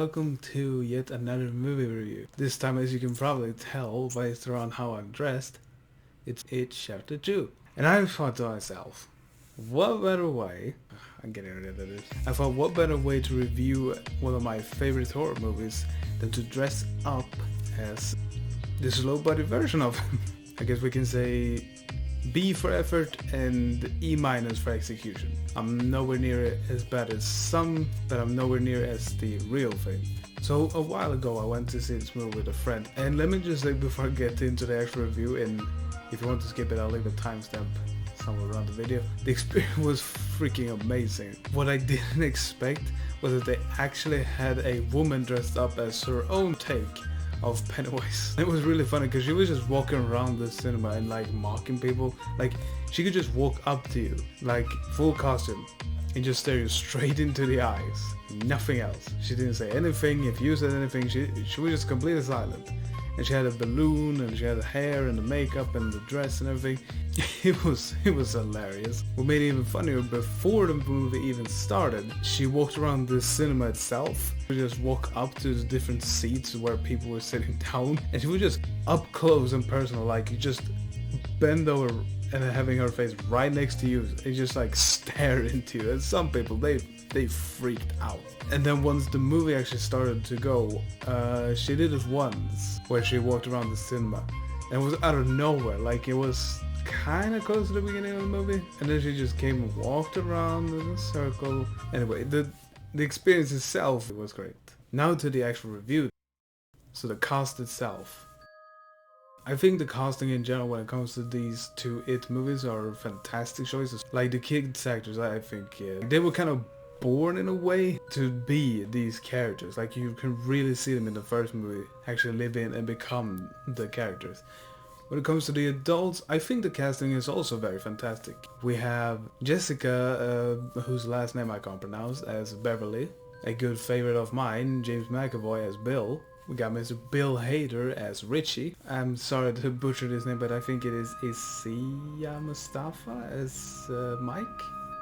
welcome to yet another movie review. This time, as you can probably tell based around how I'm dressed, it's It Chapter 2. And I thought to myself, what better way, I'm getting rid of this, I thought what better way to review one of my favorite horror movies than to dress up as the slow buddy version of him. I guess we can say B for effort and E minus for execution. I'm nowhere near as bad as some, but I'm nowhere near as the real thing. So a while ago I went to see this movie with a friend, and let me just say before I get into the actual review, and if you want to skip it I'll leave a timestamp somewhere around the video. The experience was freaking amazing. What I didn't expect was that they actually had a woman dressed up as her own take of Pennywise. It was really funny because she was just walking around the cinema and like mocking people. Like she could just walk up to you like full costume and just stare you straight into the eyes. Nothing else. She didn't say anything. If you said anything, she was just completely silent. And she had a balloon and she had the hair and the makeup and the dress and everything. It was hilarious. What made it even funnier, before the movie even started, she walked around the cinema itself. She would just walk up to the different seats where people were sitting down, and she would just up close and personal, like you just bend over and having her face right next to you and just like stare into you. And some people, they freaked out. And then once the movie actually started to go, she did it once where she walked around the cinema, and it was out of nowhere. Like it was kind of close to the beginning of the movie, and then she just came and walked around in a circle. Anyway, the experience itself was great. Now to the actual review. So the cast itself. I think the casting in general when it comes to these two It movies are fantastic choices. Like the kids actors, I think they were kind of born in a way to be these characters. Like you can really see them in the first movie actually live in and become the characters. When it comes to the adults, I think the casting is also very fantastic. We have Jessica, whose last name I can't pronounce, as Beverly. A good favorite of mine, James McAvoy as Bill. We got Mr. Bill Hader as Richie. I'm sorry to butcher this name, but I think it is Isia Mustafa as Mike.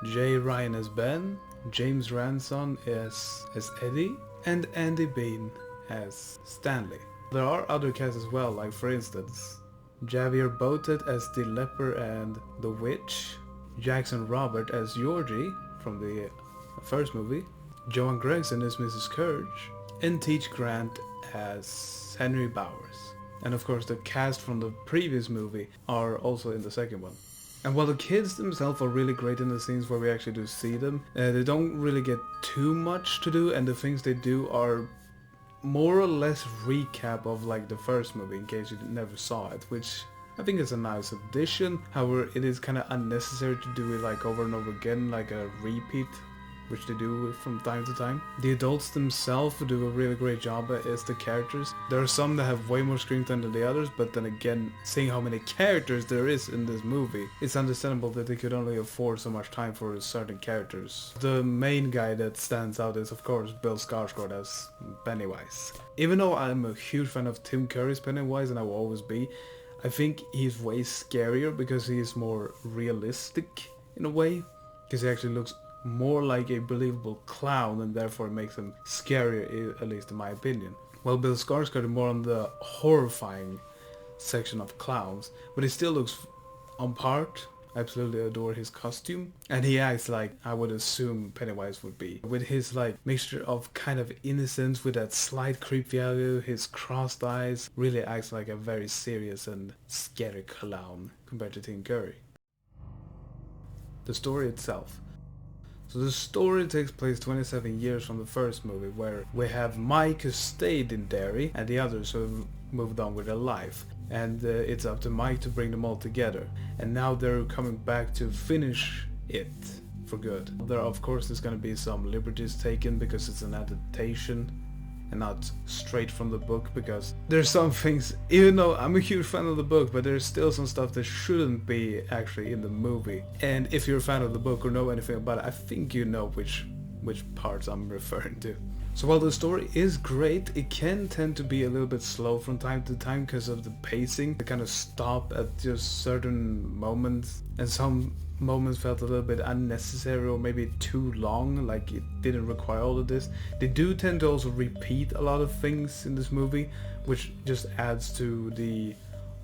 Jay Ryan as Ben. James Ranson as Eddie. And Andy Bean as Stanley. There are other casts as well, like for instance Javier Botet as the leper and the witch, Jackson Robert as Georgie from the first movie, Joan Gregson as Mrs. Courage, and Teach Grant as Henry Bowers. And of course the cast from the previous movie are also in the second one. And while the kids themselves are really great in the scenes where we actually do see them, they don't really get too much to do, and the things they do are more or less recap of like the first movie in case you never saw it, which I think is a nice addition. However, it is kind of unnecessary to do it like over and over again, like a repeat, which they do from time to time. The adults themselves do a really great job as the characters. There are some that have way more screen time than the others, but then again, seeing how many characters there is in this movie, it's understandable that they could only afford so much time for certain characters. The main guy that stands out is of course Bill Skarsgård as Pennywise. Even though I'm a huge fan of Tim Curry's Pennywise, and I will always be, I think he's way scarier because he is more realistic in a way, because he actually looks more like a believable clown, and therefore it makes him scarier, at least in my opinion. Well, Bill Skarsgård is more on the horrifying section of clowns, but he still looks on part. I absolutely adore his costume, and he acts like I would assume Pennywise would be, with his like mixture of kind of innocence with that slight creep value. His crossed eyes really acts like a very serious and scary clown compared to Tim Curry. The story itself. So the story takes place 27 years from the first movie, where we have Mike who stayed in Derry and the others who have moved on with their life. And it's up to Mike to bring them all together. And now they're coming back to finish it for good. There of course there's going to be some liberties taken because it's an adaptation and not straight from the book, because there's some things, even though I'm a huge fan of the book, but there's still some stuff that shouldn't be actually in the movie. And if you're a fan of the book or know anything about it, I think you know which parts I'm referring to. So while the story is great, it can tend to be a little bit slow from time to time because of the pacing. They kind of stop at just certain moments, and some moments felt a little bit unnecessary or maybe too long, like it didn't require all of this. They do tend to also repeat a lot of things in this movie, which just adds to the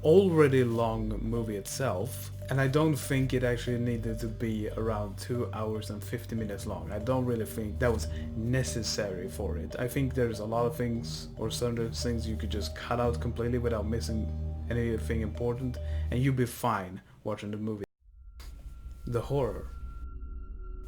already long movie itself. And I don't think it actually needed to be around 2 hours and 50 minutes long. I don't really think that was necessary for it. I think there's a lot of things, or certain things you could just cut out completely without missing anything important, and you'll be fine watching the movie. The horror.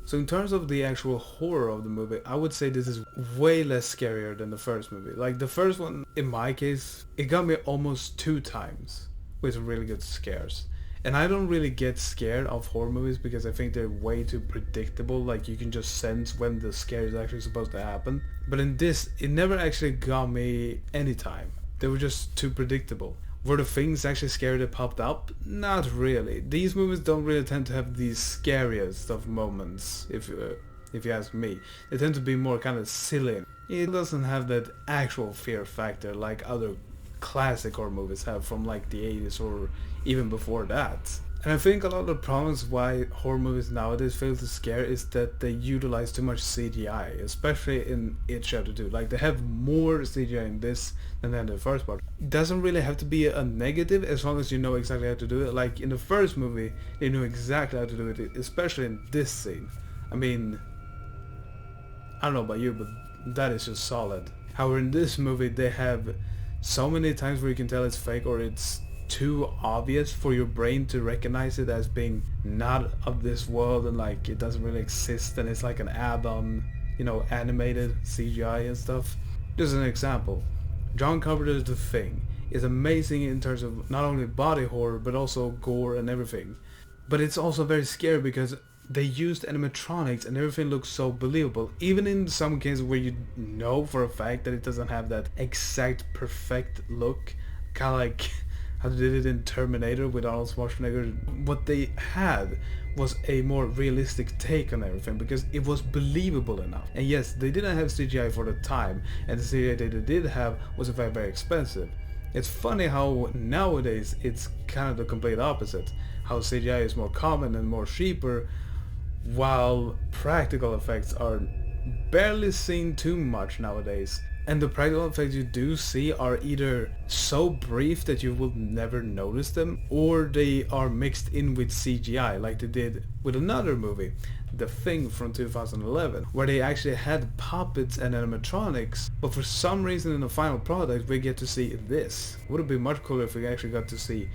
So in terms of the actual horror of the movie, I would say this is way less scarier than the first movie. Like the first one, in my case, it got me almost 2 times with really good scares. And I don't really get scared of horror movies because I think they're way too predictable. Like you can just sense when the scare is actually supposed to happen. But in this, it never actually got me any time. They were just too predictable. Were the things actually scary that popped up? Not really. These movies don't really tend to have these scariest of moments, if you ask me. They tend to be more kind of silly. It doesn't have that actual fear factor like other classic horror movies have from like the 80s or even before that. And I think a lot of the problems why horror movies nowadays fail to scare is that they utilize too much CGI, especially in It Chapter 2. Like they have more CGI in this than in the first part. It doesn't really have to be a negative as long as you know exactly how to do it. Like in the first movie, they knew exactly how to do it, especially in this scene. I mean, I don't know about you, but that is just solid. However, in this movie, they have so many times where you can tell it's fake or it's too obvious for your brain to recognize it as being not of this world and like it doesn't really exist and it's like an add-on, you know, animated CGI and stuff. Just an example, John Carpenter's The Thing is amazing in terms of not only body horror but also gore and everything. But it's also very scary because they used animatronics and everything looks so believable, even in some cases where you know for a fact that it doesn't have that exact perfect look, kind of like how they did it in Terminator with Arnold Schwarzenegger. What they had was a more realistic take on everything because it was believable enough. And yes, they didn't have CGI for the time, and the CGI that they did have was in fact very expensive. It's funny how nowadays it's kind of the complete opposite, how CGI is more common and more cheaper, while practical effects are barely seen too much nowadays. And the practical effects you do see are either so brief that you will never notice them, or they are mixed in with CGI like they did with another movie, The Thing from 2011, where they actually had puppets and animatronics, but for some reason in the final product we get to see this. Would have been much cooler if we actually got to see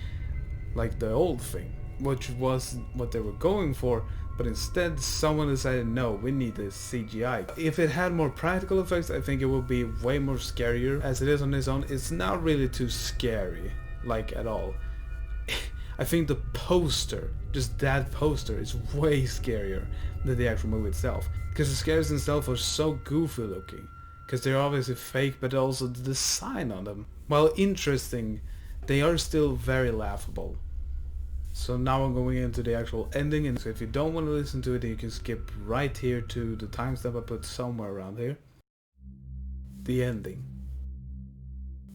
like the old Thing, which was what they were going for. But instead someone decided, no, we need this CGI. If it had more practical effects, I think it would be way more scarier. As it is on its own, it's not really too scary, like at all. I think the poster, just that poster, is way scarier than the actual movie itself. Because the scares themselves are so goofy looking. Because they're obviously fake, but also the design on them, while interesting, they are still very laughable. So now I'm going into the actual ending, and so if you don't want to listen to it, you can skip right here to the timestamp I put somewhere around here. The ending.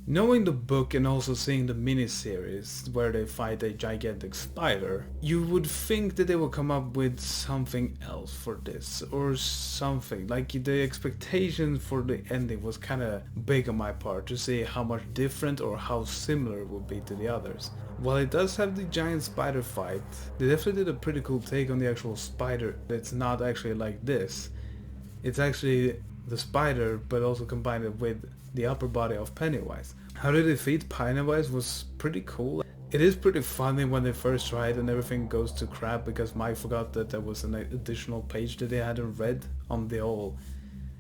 Knowing the book and also seeing the miniseries where they fight a gigantic spider, you would think that they would come up with something else for this, or something. Like the expectation for the ending was kind of big on my part to see how much different or how similar it would be to the others. While it does have the giant spider fight, they definitely did a pretty cool take on the actual spider. It's not actually like this. It's actually the spider, but also combined it with the upper body of Pennywise. How they defeat Pennywise was pretty cool. It is pretty funny when they first try it and everything goes to crap because Mike forgot that there was an additional page that they hadn't read on the whole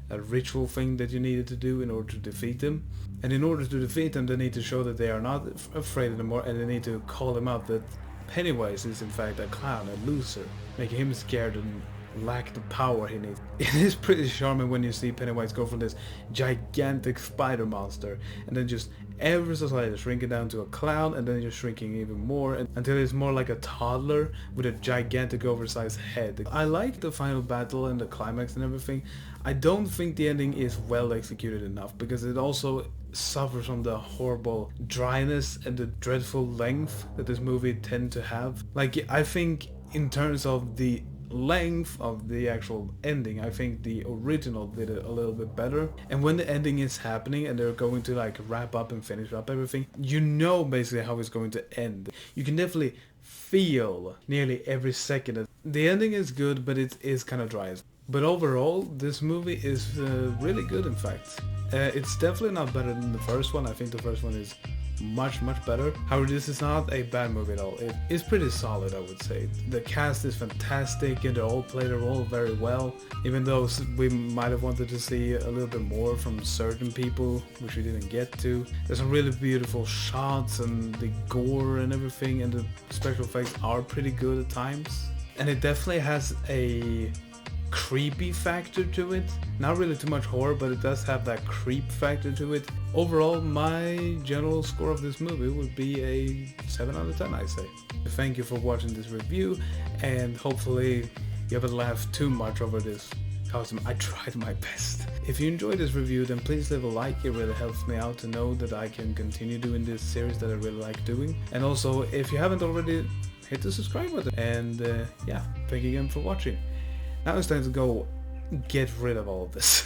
ritual thing that you needed to do in order to defeat them. And in order to defeat them, they need to show that they are not afraid anymore, and they need to call them out that Pennywise is in fact a clown, a loser, making him scared and lack the power he needs. It is pretty charming when you see Pennywise go from this gigantic spider monster and then just ever so slightly shrinking down to a clown, and then just shrinking even more until it's more like a toddler with a gigantic oversized head. I like the final battle and the climax and everything. I don't think the ending is well executed enough because it also suffers from the horrible dryness and the dreadful length that this movie tend to have. Like, I think in terms of the length of the actual ending, I think the original did it a little bit better. And when the ending is happening and they're going to like wrap up and finish up everything, you know basically how it's going to end. You can definitely feel nearly every second. The ending is good, but it is kind of dry. But overall, this movie is really good, in fact. It's definitely not better than the first one. I think the first one is much better. However, this is not a bad movie at all. It is pretty solid, I would say. The cast is fantastic and they all play their role very well, even though we might have wanted to see a little bit more from certain people, which we didn't get to. There's some really beautiful shots and the gore and everything, and the special effects are pretty good at times. And it definitely has a creepy factor to it. Not really too much horror, but it does have that creep factor to it. Overall, my general score of this movie would be a 7 out of 10, I say. Thank you for watching this review, and hopefully you haven't laughed too much over this costume. I tried my best. If you enjoyed this review, then please leave a like. It really helps me out to know that I can continue doing this series that I really like doing. And also, if you haven't already, hit the subscribe button. And yeah, thank you again for watching. Now it's time to go get rid of all of this.